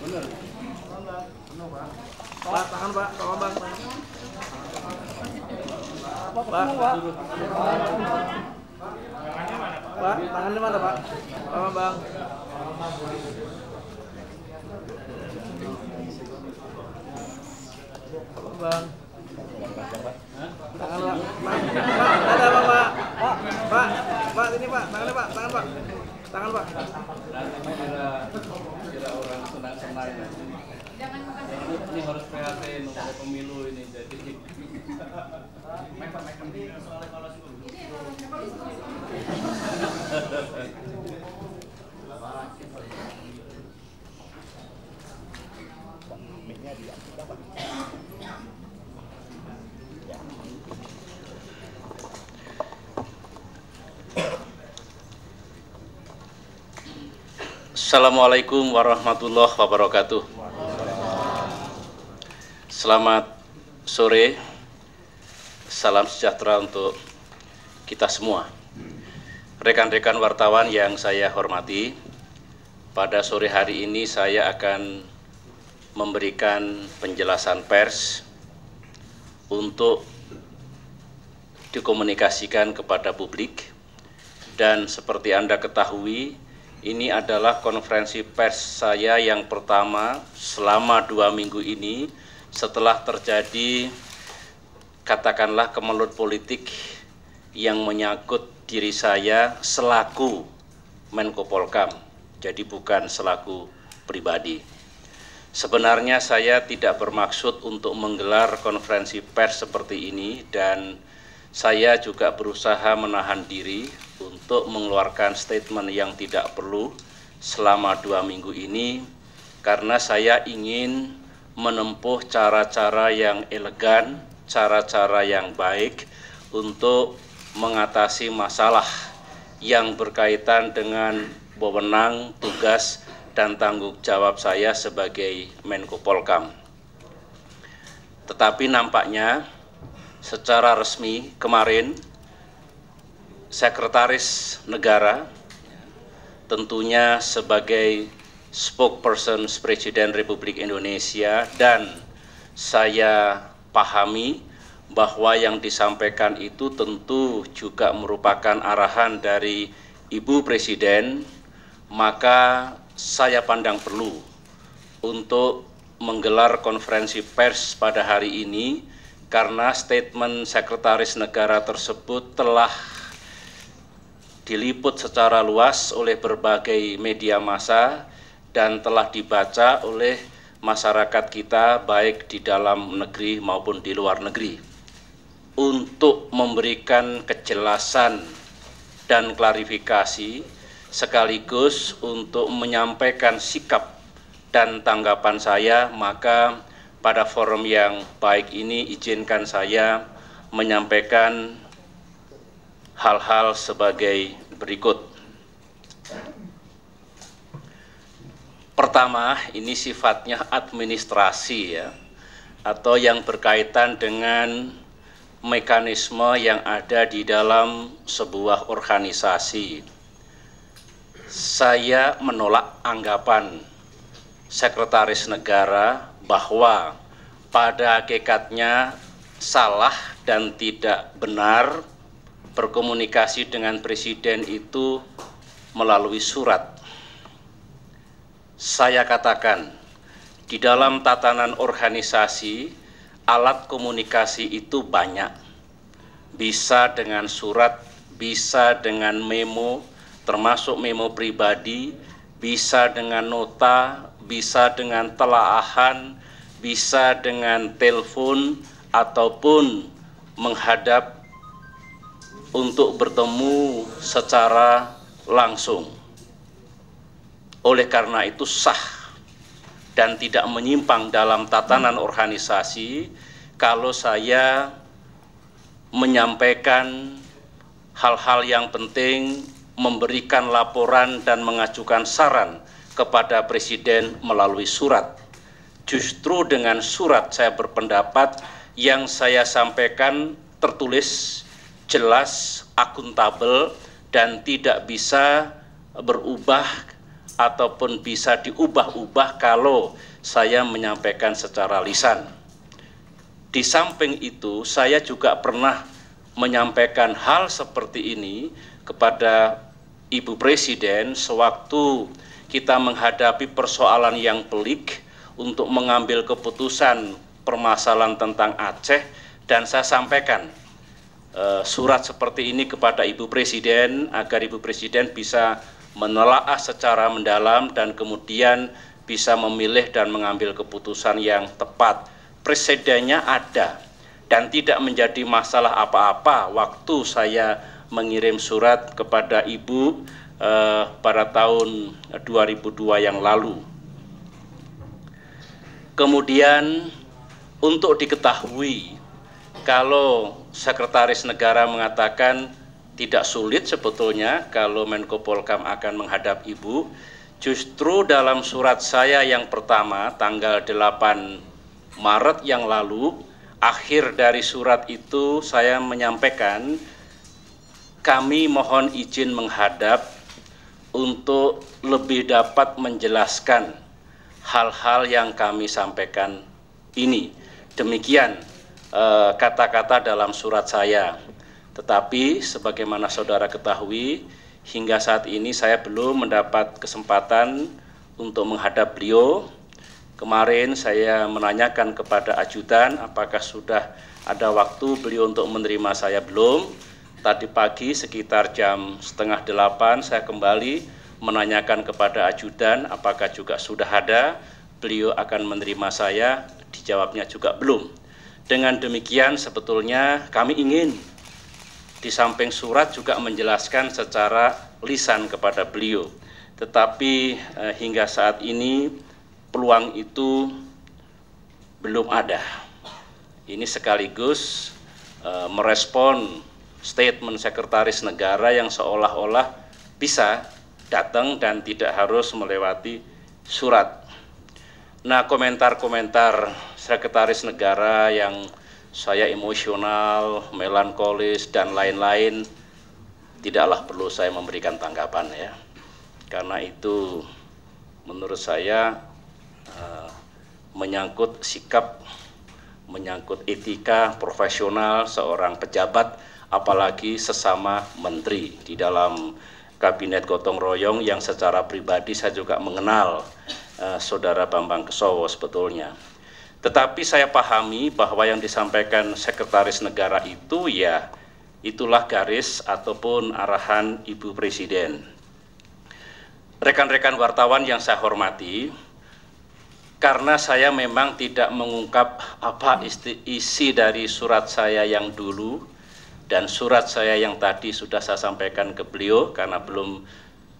Pak, tangan Pak, tolong Bang. Pak, Pak, tangannya mana Pak? Tolong Bang. Tolong Bang. Tangan Pak. Pak, ada apa Pak? Pak, ini Pak, tangannya Pak, tangan Pak. Tangan Pak. Kira orang senang-senang ya. Ini harus prihatin untuk pemilu ini jadi. Soal evaluasi dulu. Assalamualaikum warahmatullahi wabarakatuh. Selamat sore, salam sejahtera untuk kita semua. Rekan-rekan wartawan yang saya hormati, pada sore hari ini saya akan memberikan penjelasan pers untuk dikomunikasikan kepada publik. Dan seperti Anda ketahui, ini adalah konferensi pers saya yang pertama selama 2 minggu ini setelah terjadi katakanlah kemelut politik yang menyangkut diri saya selaku Menko Polkam, jadi bukan selaku pribadi. Sebenarnya saya tidak bermaksud untuk menggelar konferensi pers seperti ini dan saya juga berusaha menahan diri untuk mengeluarkan statement yang tidak perlu selama 2 minggu ini karena saya ingin menempuh cara-cara yang elegan, cara-cara yang baik untuk mengatasi masalah yang berkaitan dengan wewenang, tugas, dan tanggung jawab saya sebagai Menko Polkam. Tetapi nampaknya secara resmi kemarin Sekretaris Negara tentunya sebagai spokesperson Presiden Republik Indonesia dan saya pahami bahwa yang disampaikan itu tentu juga merupakan arahan dari Ibu Presiden, maka saya pandang perlu untuk menggelar konferensi pers pada hari ini karena statement Sekretaris Negara tersebut telah diliput secara luas oleh berbagai media massa dan telah dibaca oleh masyarakat kita baik di dalam negeri maupun di luar negeri. Untuk memberikan kejelasan dan klarifikasi sekaligus untuk menyampaikan sikap dan tanggapan saya, maka pada forum yang baik ini izinkan saya menyampaikan hal-hal sebagai berikut. Pertama, ini sifatnya administrasi ya, atau yang berkaitan dengan mekanisme yang ada di dalam sebuah organisasi. Saya menolak anggapan Sekretaris Negara bahwa pada hakikatnya salah dan tidak benar berkomunikasi dengan Presiden itu melalui surat. Saya katakan, di dalam tatanan organisasi, alat komunikasi itu banyak. Bisa dengan surat, bisa dengan memo, termasuk memo pribadi, bisa dengan nota, bisa dengan telaahan, bisa dengan telepon, ataupun menghadap untuk bertemu secara langsung. Oleh karena itu sah dan tidak menyimpang dalam tatanan organisasi kalau saya menyampaikan hal-hal yang penting, memberikan laporan dan mengajukan saran kepada Presiden melalui surat. Justru dengan surat saya berpendapat yang saya sampaikan tertulis, jelas, akuntabel, dan tidak bisa berubah ataupun bisa diubah-ubah kalau saya menyampaikan secara lisan. Di samping itu, saya juga pernah menyampaikan hal seperti ini kepada Ibu Presiden sewaktu kita menghadapi persoalan yang pelik untuk mengambil keputusan permasalahan tentang Aceh, dan saya sampaikan surat seperti ini kepada Ibu Presiden agar Ibu Presiden bisa menelaah secara mendalam dan kemudian bisa memilih dan mengambil keputusan yang tepat. Presidennya ada dan tidak menjadi masalah apa-apa waktu saya mengirim surat kepada Ibu pada tahun 2002 yang lalu. Kemudian untuk diketahui, kalau Sekretaris Negara mengatakan tidak sulit sebetulnya kalau Menko Polhukam akan menghadap Ibu, justru dalam surat saya yang pertama tanggal 8 Maret yang lalu, akhir dari surat itu saya menyampaikan kami mohon izin menghadap untuk lebih dapat menjelaskan hal-hal yang kami sampaikan ini. Demikian kata-kata dalam surat saya. Tetapi sebagaimana saudara ketahui, hingga saat ini saya belum mendapat kesempatan untuk menghadap beliau. Kemarin saya menanyakan kepada ajudan apakah sudah ada waktu beliau untuk menerima saya, belum. Tadi pagi sekitar jam 7:30 saya kembali menanyakan kepada ajudan apakah juga sudah ada, beliau akan menerima saya, dijawabnya juga belum. Dengan demikian sebetulnya kami ingin di samping surat juga menjelaskan secara lisan kepada beliau. Tetapi hingga saat ini peluang itu belum ada. Ini sekaligus merespon statement Sekretaris Negara yang seolah-olah bisa datang dan tidak harus melewati surat. Nah, komentar-komentar Sekretaris Negara yang saya emosional, melankolis, dan lain-lain, tidaklah perlu saya memberikan tanggapan ya. Karena itu menurut saya menyangkut sikap, menyangkut etika profesional seorang pejabat, apalagi sesama menteri di dalam Kabinet Gotong Royong yang secara pribadi saya juga mengenal Saudara Bambang Kesowo sebetulnya. Tetapi saya pahami bahwa yang disampaikan Sekretaris Negara itu ya itulah garis ataupun arahan Ibu Presiden. Rekan-rekan wartawan yang saya hormati, karena saya memang tidak mengungkap apa isi dari surat saya yang dulu dan surat saya yang tadi sudah saya sampaikan ke beliau karena belum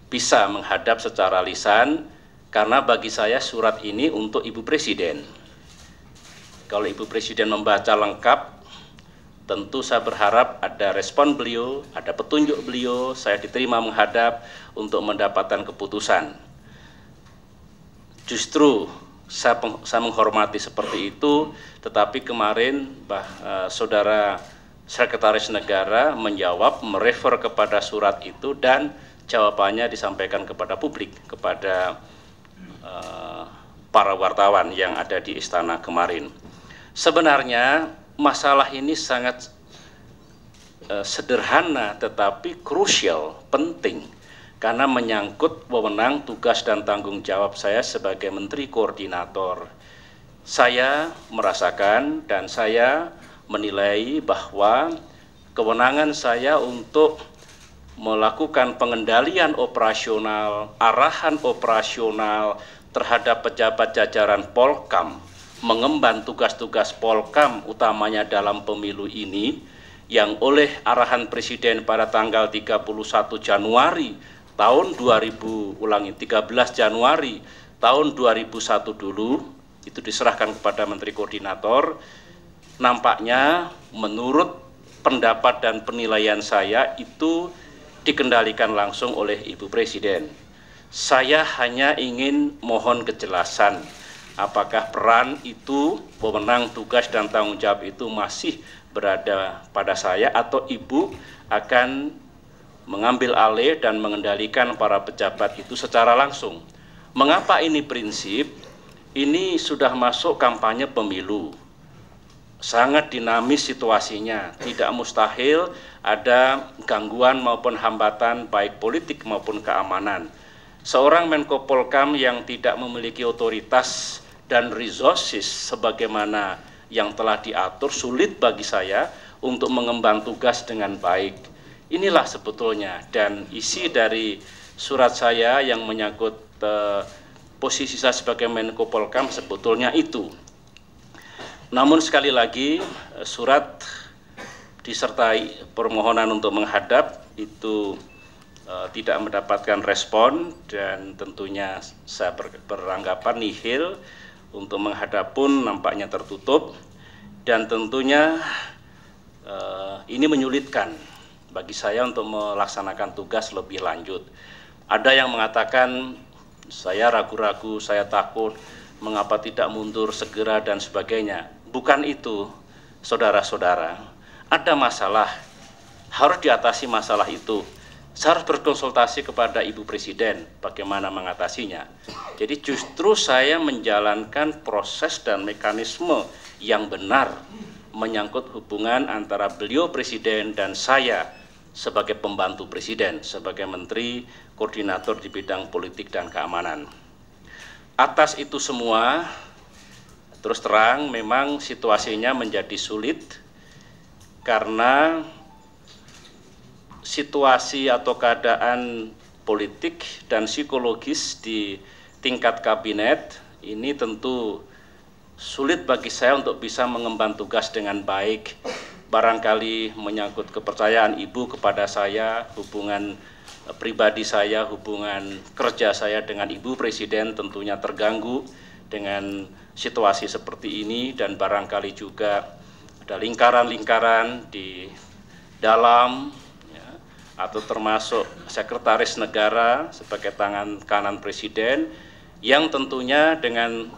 bisa menghadap secara lisan, karena bagi saya surat ini untuk Ibu Presiden. Kalau Ibu Presiden membaca lengkap, tentu saya berharap ada respon beliau, ada petunjuk beliau, saya diterima menghadap untuk mendapatkan keputusan. Justru saya menghormati seperti itu, tetapi kemarin Saudara Sekretaris Negara menjawab, merefer kepada surat itu dan jawabannya disampaikan kepada publik, kepada para wartawan yang ada di istana kemarin. Sebenarnya masalah ini sangat sederhana tetapi krusial, penting, karena menyangkut wewenang, tugas, dan tanggung jawab saya sebagai Menteri Koordinator. Saya merasakan dan saya menilai bahwa kewenangan saya untuk melakukan pengendalian operasional, arahan operasional terhadap pejabat jajaran Polhukam, mengemban tugas-tugas Polhukam utamanya dalam pemilu ini yang oleh arahan Presiden pada tanggal 31 Januari tahun 13 Januari tahun 2001 dulu itu diserahkan kepada Menteri Koordinator. Nampaknya menurut pendapat dan penilaian saya itu dikendalikan langsung oleh Ibu Presiden. Saya hanya ingin mohon kejelasan apakah peran itu, wewenang, tugas, dan tanggung jawab itu masih berada pada saya atau Ibu akan mengambil alih dan mengendalikan para pejabat itu secara langsung. Mengapa ini prinsip? Ini sudah masuk kampanye pemilu. Sangat dinamis situasinya, tidak mustahil ada gangguan maupun hambatan baik politik maupun keamanan. Seorang Menko Polkam yang tidak memiliki otoritas dan resources sebagaimana yang telah diatur, sulit bagi saya untuk mengemban tugas dengan baik. Inilah sebetulnya dan isi dari surat saya yang menyangkut posisi saya sebagai Menko Polkam sebetulnya itu. Namun sekali lagi surat disertai permohonan untuk menghadap itu tidak mendapatkan respon dan tentunya saya beranggapan nihil, untuk menghadap pun nampaknya tertutup dan tentunya ini menyulitkan bagi saya untuk melaksanakan tugas lebih lanjut. Ada yang mengatakan saya ragu-ragu, saya takut, mengapa tidak mundur segera dan sebagainya. Bukan itu, saudara-saudara. Ada masalah, harus diatasi masalah itu. Saya harus berkonsultasi kepada Ibu Presiden bagaimana mengatasinya. Jadi justru saya menjalankan proses dan mekanisme yang benar menyangkut hubungan antara beliau Presiden dan saya sebagai pembantu Presiden, sebagai Menteri Koordinator di bidang politik dan keamanan. Atas itu semua, terus terang memang situasinya menjadi sulit karena situasi atau keadaan politik dan psikologis di tingkat kabinet ini tentu sulit bagi saya untuk bisa mengemban tugas dengan baik. Barangkali menyangkut kepercayaan Ibu kepada saya, hubungan pribadi saya, hubungan kerja saya dengan Ibu Presiden tentunya terganggu dengan situasi seperti ini, dan barangkali juga ada lingkaran-lingkaran di dalam ya, atau termasuk Sekretaris Negara sebagai tangan kanan Presiden yang tentunya dengan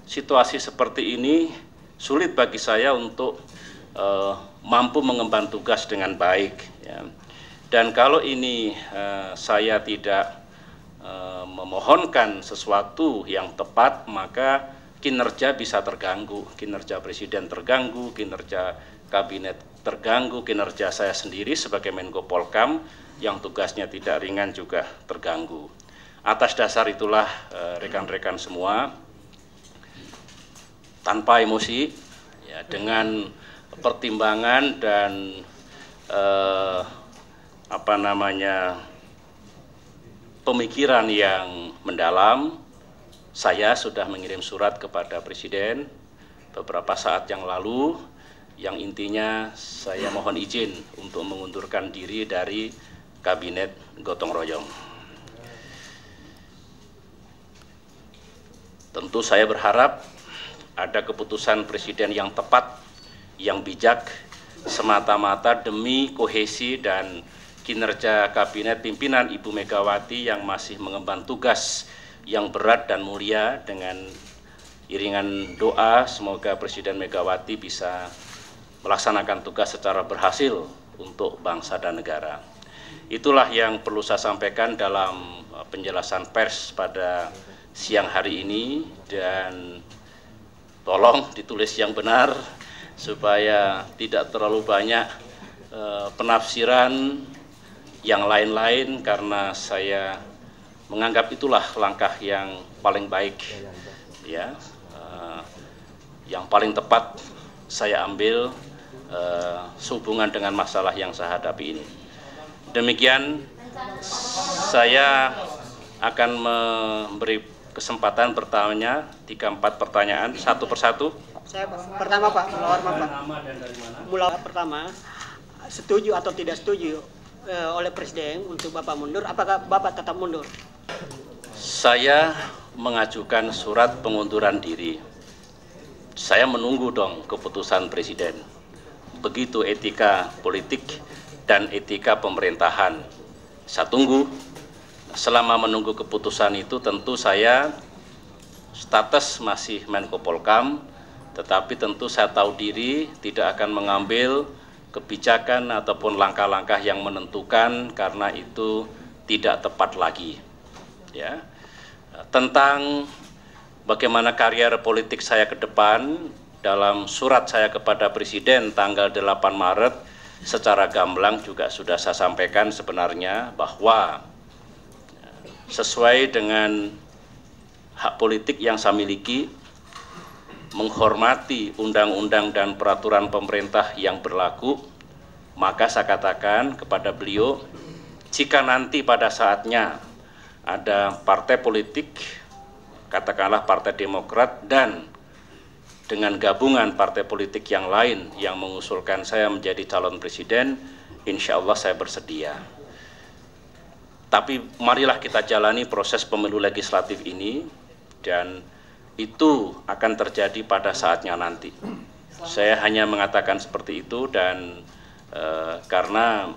situasi seperti ini sulit bagi saya untuk mampu mengemban tugas dengan baik ya. Dan kalau ini saya tidak memohonkan sesuatu yang tepat, maka kinerja bisa terganggu, kinerja Presiden terganggu, kinerja kabinet terganggu, kinerja saya sendiri sebagai Menko Polkam yang tugasnya tidak ringan juga terganggu. Atas dasar itulah rekan-rekan semua, tanpa emosi ya, dengan pertimbangan dan pemikiran yang mendalam, saya sudah mengirim surat kepada Presiden beberapa saat yang lalu, yang intinya saya mohon izin untuk mengundurkan diri dari Kabinet Gotong Royong. Tentu saya berharap ada keputusan Presiden yang tepat, yang bijak, semata-mata demi kohesi dan kinerja kabinet pimpinan Ibu Megawati yang masih mengemban tugas yang berat dan mulia. Dengan iringan doa semoga Presiden Megawati bisa melaksanakan tugas secara berhasil untuk bangsa dan negara. Itulah yang perlu saya sampaikan dalam penjelasan pers pada siang hari ini, dan tolong ditulis yang benar supaya tidak terlalu banyak penafsiran yang lain-lain, karena saya menganggap itulah langkah yang paling baik ya, yang paling tepat saya ambil sehubungan dengan masalah yang saya hadapi ini. Demikian, saya akan memberi kesempatan bertanya 3-4 pertanyaan satu persatu. Saya pertama Pak, Mula pertama, setuju atau tidak setuju oleh Presiden untuk Bapak mundur, apakah Bapak tetap mundur? Saya mengajukan surat pengunduran diri. Saya menunggu dong keputusan Presiden. Begitu etika politik dan etika pemerintahan. Saya tunggu. Selama menunggu keputusan itu tentu saya status masih Menko Polkam, tetapi tentu saya tahu diri tidak akan mengambil kebijakan ataupun langkah-langkah yang menentukan, karena itu tidak tepat lagi. Ya. Tentang bagaimana karier politik saya ke depan, dalam surat saya kepada Presiden tanggal 8 Maret secara gamblang juga sudah saya sampaikan sebenarnya bahwa sesuai dengan hak politik yang saya miliki, menghormati undang-undang dan peraturan pemerintah yang berlaku, maka saya katakan kepada beliau, jika nanti pada saatnya ada partai politik, katakanlah Partai Demokrat dan dengan gabungan partai politik yang lain yang mengusulkan saya menjadi calon presiden, insya Allah saya bersedia. Tapi marilah kita jalani proses pemilu legislatif ini, dan itu akan terjadi pada saatnya nanti. Saya hanya mengatakan seperti itu, dan karena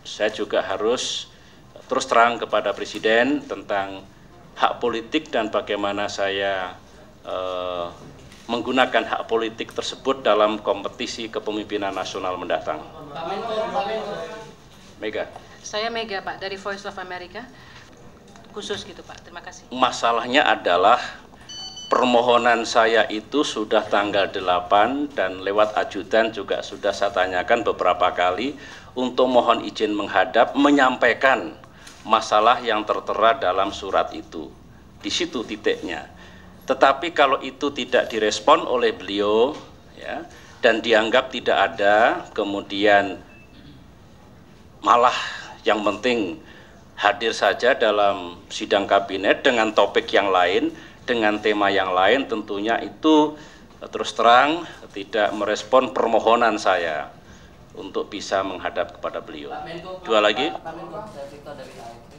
saya juga harus terus terang kepada Presiden tentang hak politik dan bagaimana saya menggunakan hak politik tersebut dalam kompetisi kepemimpinan nasional mendatang. Mega. Saya Mega, Pak, dari Voice of America. Khusus gitu, Pak. Terima kasih. Masalahnya adalah permohonan saya itu sudah tanggal 8 dan lewat ajudan juga sudah saya tanyakan beberapa kali untuk mohon izin menghadap, menyampaikan masalah yang tertera dalam surat itu. Di situ titiknya. Tetapi kalau itu tidak direspon oleh beliau, ya, dan dianggap tidak ada, kemudian malah yang penting hadir saja dalam sidang kabinet dengan topik yang lain, dengan tema yang lain, tentunya itu terus terang tidak merespon permohonan saya untuk bisa menghadap kepada beliau. Dua lagi. Pak Menko, saya Victor dari AFP.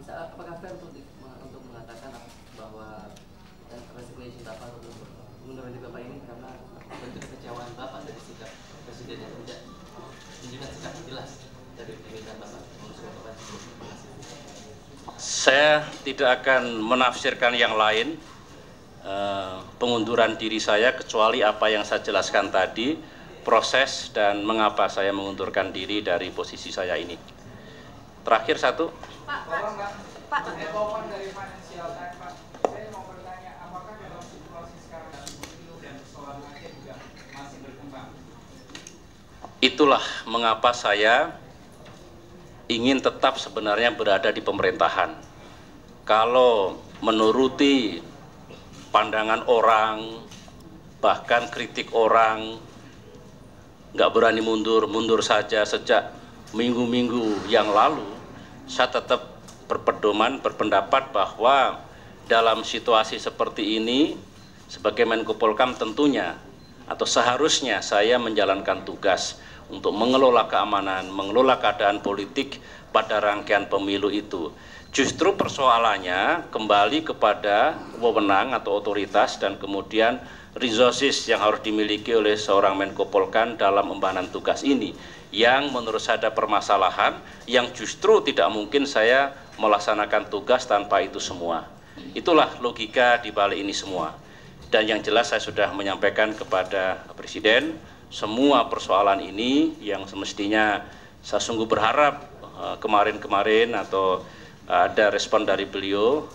Apakah fair untuk mengatakan bahwa resignation Bapak untuk mengunduran diri Bapak ini karena bentuk kekecewaan Bapak dari sikap Presiden yang tidak menunjukkan sikap jelas dari permintaan Bapak? Saya tidak akan menafsirkan yang lain pengunduran diri saya kecuali apa yang saya jelaskan tadi, proses dan mengapa saya mengundurkan diri dari posisi saya ini. Terakhir satu. Pak. Dari Financial Times, Pak. Saya mau bertanya, apakah dalam situasi sekarang pemilu dan persoalan Aceh juga masih berkembang? Itulah mengapa saya ingin tetap sebenarnya berada di pemerintahan. Kalau menuruti pandangan orang, bahkan kritik orang, nggak berani mundur saja sejak minggu-minggu yang lalu, saya tetap berpendapat bahwa dalam situasi seperti ini, sebagai Menko Polhukam tentunya atau seharusnya saya menjalankan tugas untuk mengelola keamanan, mengelola keadaan politik pada rangkaian pemilu itu. Justru persoalannya kembali kepada wewenang atau otoritas dan kemudian resources yang harus dimiliki oleh seorang Menko Polhukam dalam embanan tugas ini, yang menurut saya ada permasalahan yang justru tidak mungkin saya melaksanakan tugas tanpa itu semua. Itulah logika di balik ini semua. Dan yang jelas saya sudah menyampaikan kepada Presiden semua persoalan ini yang semestinya saya sungguh berharap kemarin-kemarin atau ada respon dari beliau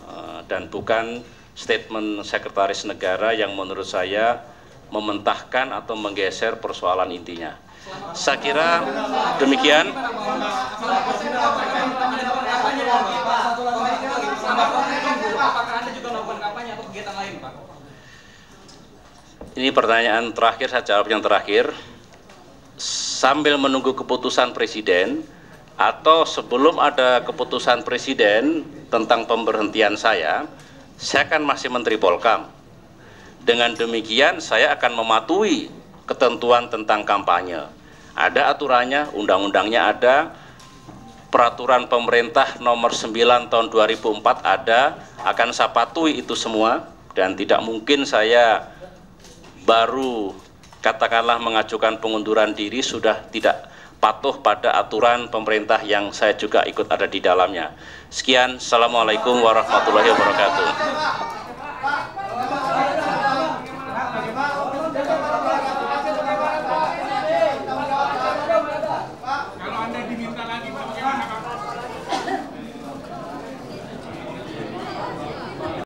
dan bukan statement Sekretaris Negara yang menurut saya mementahkan atau menggeser persoalan intinya. Saya kira demikian. Ini pertanyaan terakhir, saya jawab yang terakhir. Sambil menunggu keputusan Presiden atau sebelum ada keputusan Presiden tentang pemberhentian saya kan masih Menteri Polhukam. Dengan demikian saya akan mematuhi ketentuan tentang kampanye. Ada aturannya, undang-undangnya ada, peraturan pemerintah nomor 9 tahun 2004 ada, akan saya patuhi itu semua, dan tidak mungkin saya baru katakanlah mengajukan pengunduran diri sudah tidak patuh pada aturan pemerintah yang saya juga ikut ada di dalamnya. Sekian, Assalamualaikum warahmatullahi wabarakatuh.